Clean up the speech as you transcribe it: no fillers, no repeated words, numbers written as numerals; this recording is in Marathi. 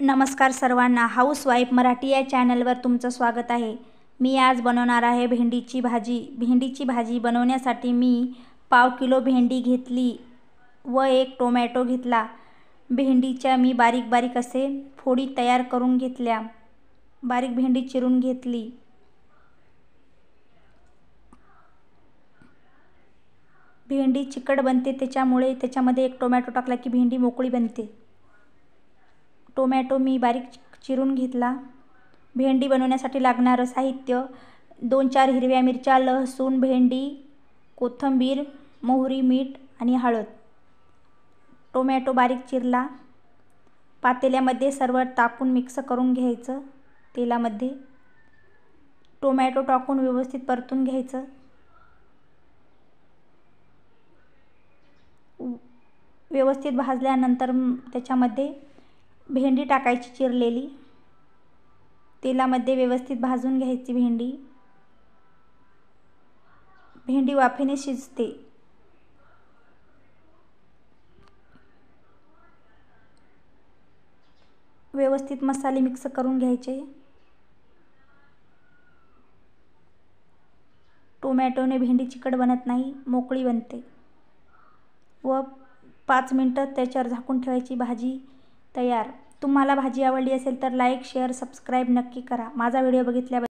नमस्कार सर्वांना, हाऊसवाईफ मराठी या चॅनलवर तुमचं स्वागत आहे। मी आज बनवणार आहे भेंडीची भाजी। भेंडीची भाजी बनवण्यासाठी मी पाव किलो भेंडी घेतली व एक टोमॅटो घेतला। भेंडीच्या मी बारीक बारीक असे फोडी तयार करून घेतल्या। बारीक भेंडी चिरून घेतली। भेंडी चिकट बनते त्याच्यामुळे त्याच्यामध्ये एक टोमॅटो टाकला की भेंडी मोकळी बनते। टोमॅटो मी बारीक चिरून घेतला। भेंडी बनवण्यासाठी लागणारं साहित्य 2-4 हिरव्या मिरच्या, लसूण, भेंडी, कोथिंबीर, मोहरी, मीठ आणि हळद। टोमॅटो बारीक चिरला। पातेल्यामध्ये सर्व टाकून मिक्स करून घ्यायचं। तेलामध्ये टोमॅटो टाकून व्यवस्थित परतून घ्यायचं। व्यवस्थित भाजल्यानंतर त्याच्यामध्ये भेंडी टाकायची चिरलेली। तेलामध्ये व्यवस्थित भाजून घ्यायची भेंडी। भेंडी वाफेने शिजते। व्यवस्थित मसाले मिक्स करून घ्यायचे। टोमॅटोने भेंडी चिकट बनत नाही, मोकळी बनते। व 5 मिनिटं त्याच्यावर झाकून ठेवायची। भाजी तयार। तुम्हाला भाजी आवडली असेल तर लाईक, शेअर, सबस्क्राईब नक्की करा। माझा व्हिडिओ बघितल्याबद्दल